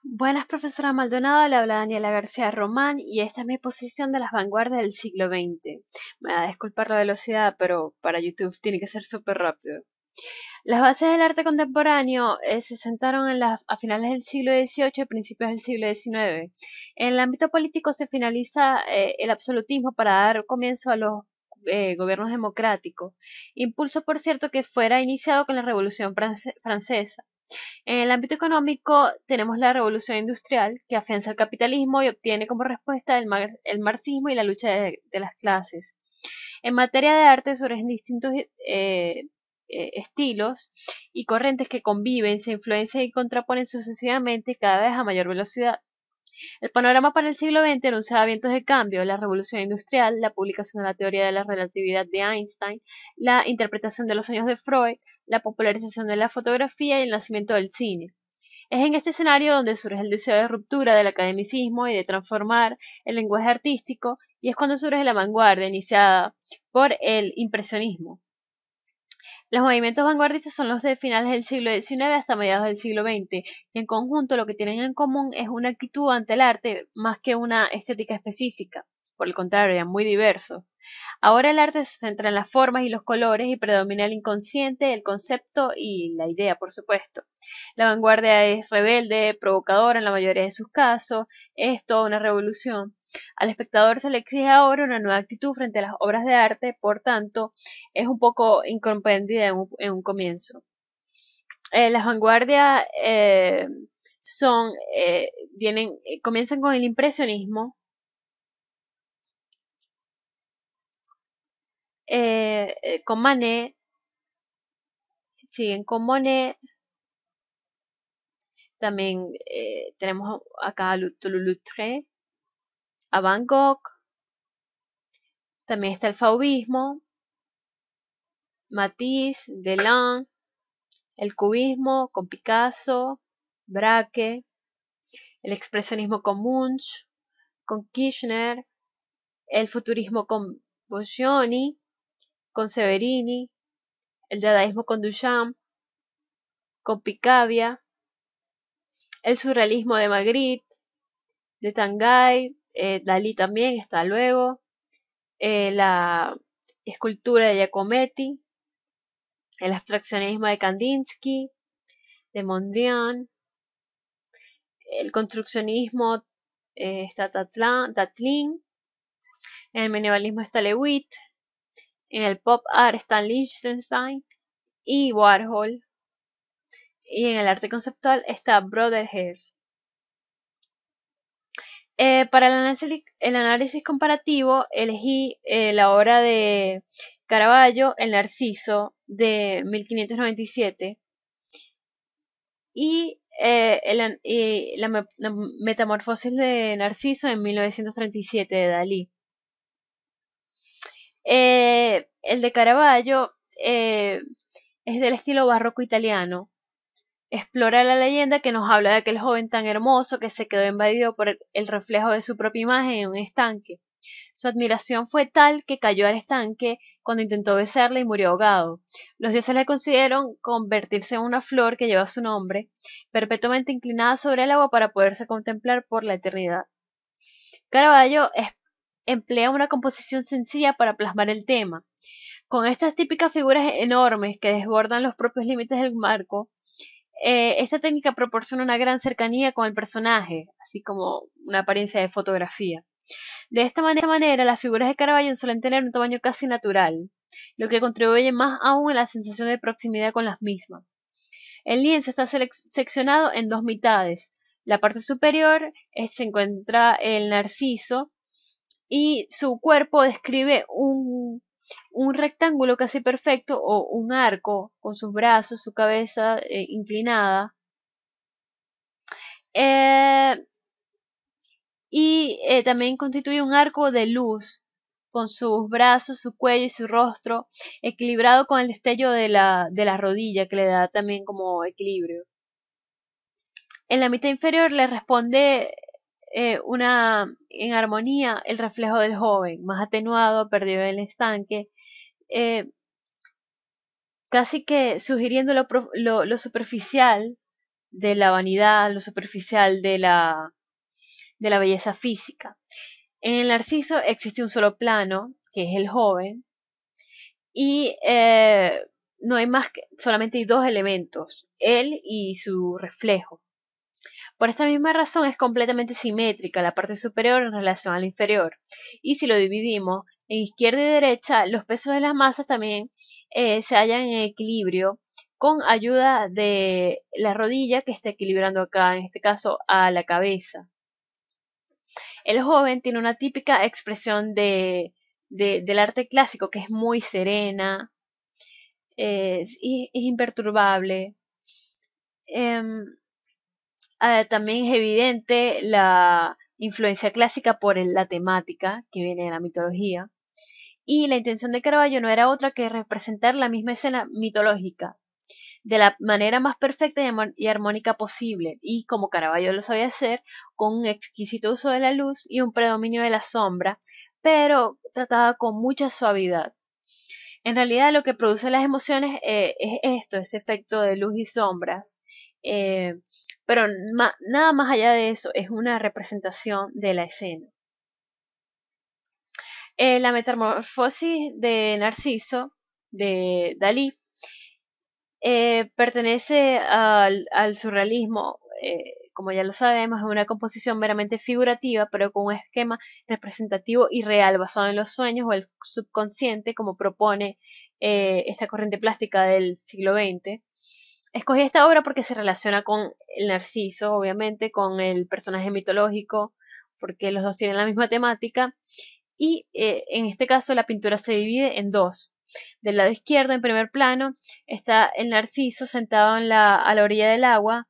Buenas, profesora Maldonado, le habla Daniela García Román y esta es mi exposición de las vanguardias del siglo XX. Me va a disculpar la velocidad, pero para YouTube tiene que ser súper rápido. Las bases del arte contemporáneo se sentaron a finales del siglo XVIII y principios del siglo XIX. En el ámbito político se finaliza el absolutismo para dar comienzo a los gobiernos democráticos, impulso por cierto que fuera iniciado con la Revolución Francesa. En el ámbito económico tenemos la revolución industrial que afianza el capitalismo y obtiene como respuesta el marxismo y la lucha de las clases. En materia de arte surgen distintos estilos y corrientes que conviven, se influencian y contraponen sucesivamente cada vez a mayor velocidad. El panorama para el siglo XX anunciaba vientos de cambio: la revolución industrial, la publicación de la teoría de la relatividad de Einstein, la interpretación de los sueños de Freud, la popularización de la fotografía y el nacimiento del cine. Es en este escenario donde surge el deseo de ruptura del academicismo y de transformar el lenguaje artístico, y es cuando surge la vanguardia iniciada por el impresionismo. Los movimientos vanguardistas son los de finales del siglo XIX hasta mediados del siglo XX, y en conjunto lo que tienen en común es una actitud ante el arte más que una estética específica. Por el contrario, eran muy diversos. Ahora el arte se centra en las formas y los colores y predomina el inconsciente, el concepto y la idea, por supuesto. La vanguardia es rebelde, provocadora en la mayoría de sus casos, es toda una revolución. Al espectador se le exige ahora una nueva actitud frente a las obras de arte, por tanto, es un poco incomprendida en un comienzo. Las vanguardias comienzan con el impresionismo, con Manet, siguen con Monet. También tenemos acá a Toulouse-Lautrec, a Van Gogh. También está el fauvismo, Matisse, Delin, el cubismo con Picasso, Braque, el expresionismo con Munch, con Kirchner, el futurismo con Boccioni, con Severini, el dadaísmo con Duchamp, con Picabia, el surrealismo de Magritte, de Tanguy, Dalí también está luego, la escultura de Giacometti, el abstraccionismo de Kandinsky, de Mondrian, el construccionismo está Tatlin, en el minimalismo está Lewitt, en el pop art está Lichtenstein y Warhol, y en el arte conceptual está Brother Hairs. Para el análisis comparativo elegí la obra de Caravaggio, El Narciso, de 1597, y la Metamorfosis de Narciso en 1937 de Dalí. El de Caravaggio es del estilo barroco italiano. Explora la leyenda que nos habla de aquel joven tan hermoso que se quedó invadido por el reflejo de su propia imagen en un estanque. Su admiración fue tal que cayó al estanque cuando intentó besarla y murió ahogado. Los dioses le concedieron convertirse en una flor que lleva su nombre, perpetuamente inclinada sobre el agua para poderse contemplar por la eternidad. Caravaggio emplea una composición sencilla para plasmar el tema. Con estas típicas figuras enormes que desbordan los propios límites del marco, esta técnica proporciona una gran cercanía con el personaje, así como una apariencia de fotografía. De esta manera, las figuras de Caravaggio suelen tener un tamaño casi natural, lo que contribuye más aún a la sensación de proximidad con las mismas. El lienzo está seccionado en dos mitades. La parte superior se encuentra el narciso y su cuerpo describe un rectángulo casi perfecto o un arco con sus brazos, su cabeza inclinada. También constituye un arco de luz con sus brazos, su cuello y su rostro equilibrado con el destello de la rodilla que le da también como equilibrio. En la mitad inferior le responde en armonía el reflejo del joven, más atenuado, perdido en el estanque, casi que sugiriendo lo superficial de la vanidad, lo superficial de la belleza física. En el narciso existe un solo plano, que es el joven, y no hay más que, solamente hay dos elementos, él y su reflejo. Por esta misma razón es completamente simétrica la parte superior en relación a la inferior. Y si lo dividimos en izquierda y derecha, los pesos de las masas también se hallan en equilibrio con ayuda de la rodilla que está equilibrando acá, en este caso a la cabeza. El joven tiene una típica expresión del arte clásico que es muy serena, es imperturbable. Em, también es evidente la influencia clásica por la temática que viene de la mitología. Y la intención de Caravaggio no era otra que representar la misma escena mitológica de la manera más perfecta y armónica posible, y como Caravaggio lo sabía hacer, con un exquisito uso de la luz y un predominio de la sombra, pero tratada con mucha suavidad. En realidad lo que produce las emociones es esto, ese efecto de luz y sombras, eh, pero nada más allá de eso, es una representación de la escena. La metamorfosis de Narciso, de Dalí, pertenece al surrealismo, como ya lo sabemos, es una composición meramente figurativa, pero con un esquema representativo y real basado en los sueños o el subconsciente, como propone esta corriente plástica del siglo XX. Escogí esta obra porque se relaciona con el Narciso, obviamente, con el personaje mitológico, porque los dos tienen la misma temática, y en este caso la pintura se divide en dos. Del lado izquierdo, en primer plano, está el Narciso sentado a la orilla del agua.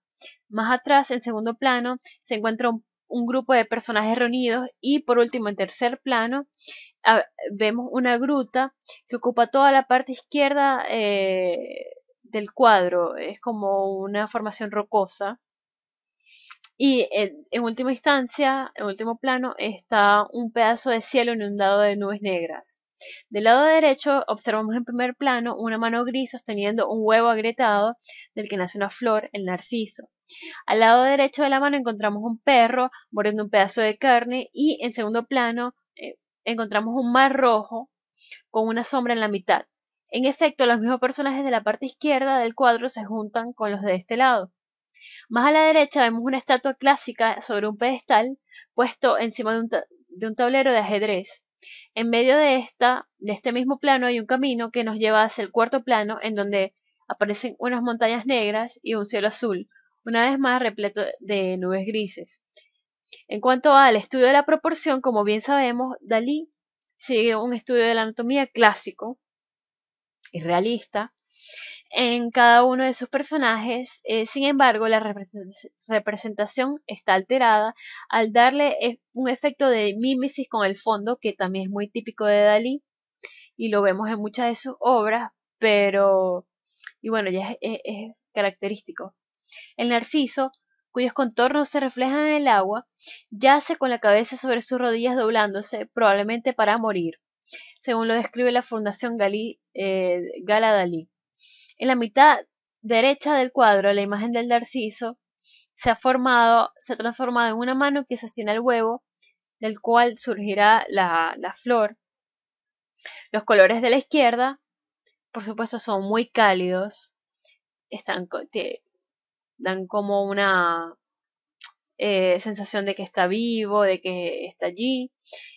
Más atrás, en segundo plano, se encuentra un grupo de personajes reunidos. Y por último, en tercer plano, vemos una gruta que ocupa toda la parte izquierda del cuadro. Es como una formación rocosa. Y en última instancia, en último plano, está un pedazo de cielo inundado de nubes negras. Del lado derecho observamos en primer plano una mano gris sosteniendo un huevo agrietado del que nace una flor, el narciso. Al lado derecho de la mano encontramos un perro mordiendo un pedazo de carne y en segundo plano encontramos un mar rojo con una sombra en la mitad. En efecto, los mismos personajes de la parte izquierda del cuadro se juntan con los de este lado. Más a la derecha vemos una estatua clásica sobre un pedestal puesto encima de un tablero de ajedrez. En medio de este mismo plano hay un camino que nos lleva hacia el cuarto plano en donde aparecen unas montañas negras y un cielo azul, una vez más repleto de nubes grises. En cuanto al estudio de la proporción, como bien sabemos, Dalí sigue un estudio de la anatomía clásico y realista en cada uno de sus personajes. Sin embargo, la representación está alterada al darle un efecto de mímesis con el fondo, que también es muy típico de Dalí y lo vemos en muchas de sus obras, pero, y bueno, ya es característico. El narciso, cuyos contornos se reflejan en el agua, yace con la cabeza sobre sus rodillas doblándose, probablemente para morir, según lo describe la Fundación Gala Dalí. En la mitad derecha del cuadro, la imagen del narciso se ha transformado en una mano que sostiene el huevo, del cual surgirá la flor. Los colores de la izquierda, por supuesto, son muy cálidos, dan como una sensación de que está vivo, de que está allí.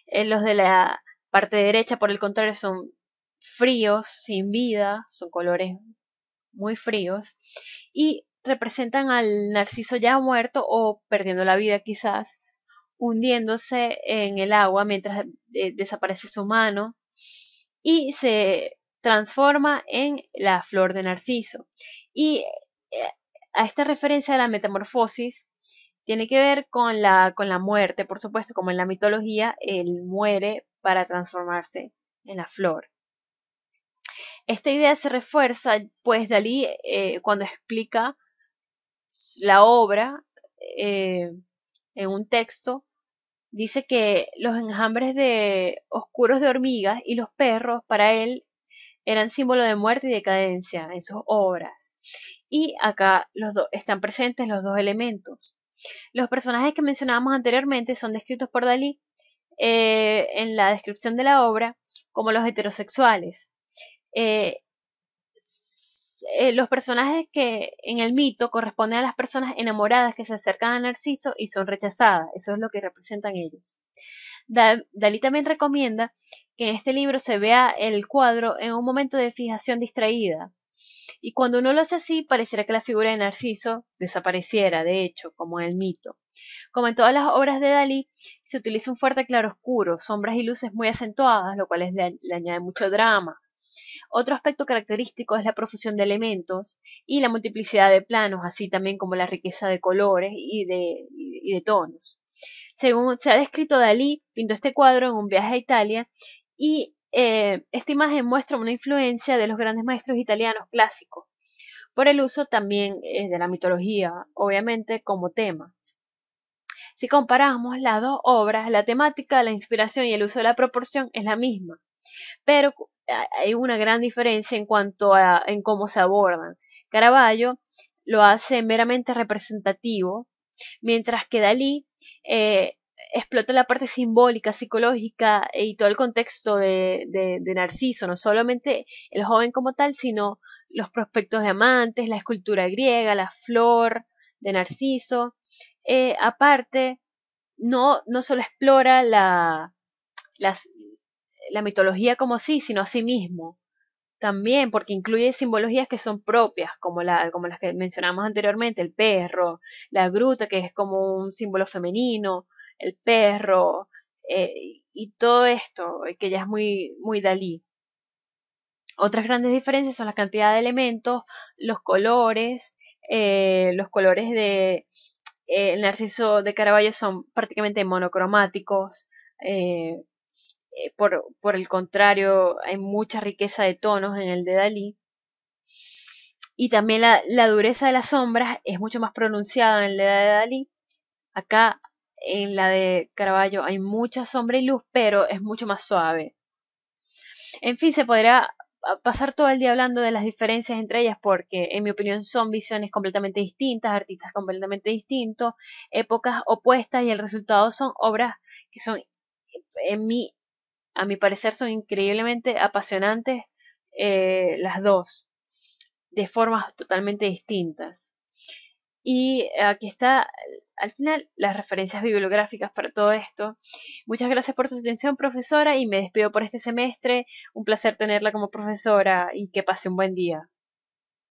Los de la parte derecha, por el contrario, son fríos, sin vida, son colores muy fríos y representan al narciso ya muerto o perdiendo la vida quizás, hundiéndose en el agua mientras desaparece su mano y se transforma en la flor de narciso. Y eh, a esta referencia de la metamorfosis tiene que ver con la muerte, por supuesto, como en la mitología, él muere para transformarse en la flor. Esta idea se refuerza, pues Dalí, cuando explica la obra eh, en un texto, dice que los enjambres oscuros de hormigas y los perros para él eran símbolo de muerte y decadencia en sus obras. y acá están presentes los dos elementos. Los personajes que mencionábamos anteriormente son descritos por Dalí en la descripción de la obra como los heterosexuales. Eh, los personajes que en el mito corresponden a las personas enamoradas que se acercan a Narciso y son rechazadas. Eso es lo que representan ellos. Dalí también recomienda que en este libro se vea el cuadro en un momento de fijación distraída. Y cuando uno lo hace así, pareciera que la figura de Narciso desapareciera, de hecho, como en el mito. Como en todas las obras de Dalí, se utiliza un fuerte claroscuro, sombras y luces muy acentuadas, lo cual le añade mucho drama. Otro aspecto característico es la profusión de elementos y la multiplicidad de planos, así también como la riqueza de colores y de tonos. Según se ha descrito, Dalí pintó este cuadro en un viaje a Italia y esta imagen muestra una influencia de los grandes maestros italianos clásicos, por el uso también de la mitología, obviamente, como tema. Si comparamos las dos obras, la temática, la inspiración y el uso de la proporción es la misma, pero hay una gran diferencia en cuanto a en cómo se abordan. Caravaggio lo hace meramente representativo, mientras que Dalí eh, explota la parte simbólica, psicológica y todo el contexto de Narciso, no solamente el joven como tal, sino los prospectos de amantes, la escultura griega, la flor de Narciso. Aparte, no solo explora las, la mitología como sí, sino a sí mismo. También porque incluye simbologías que son propias, como las que mencionamos anteriormente, el perro, la gruta, que es como un símbolo femenino, el perro, y todo esto, que ya es muy Dalí. Otras grandes diferencias son la cantidad de elementos, los colores de el Narciso de Caravaggio son prácticamente monocromáticos, eh, por el contrario, hay mucha riqueza de tonos en el de Dalí. Y también la dureza de las sombras es mucho más pronunciada en la de Dalí. Acá en la de Caravaggio hay mucha sombra y luz, pero es mucho más suave. En fin, se podrá pasar todo el día hablando de las diferencias entre ellas porque, en mi opinión, son visiones completamente distintas, artistas completamente distintos, épocas opuestas y el resultado son obras que son, en mi, a mi parecer, son increíblemente apasionantes las dos, de formas totalmente distintas. Y aquí está, al final, las referencias bibliográficas para todo esto. Muchas gracias por su atención, profesora, y me despido por este semestre. Un placer tenerla como profesora y que pase un buen día.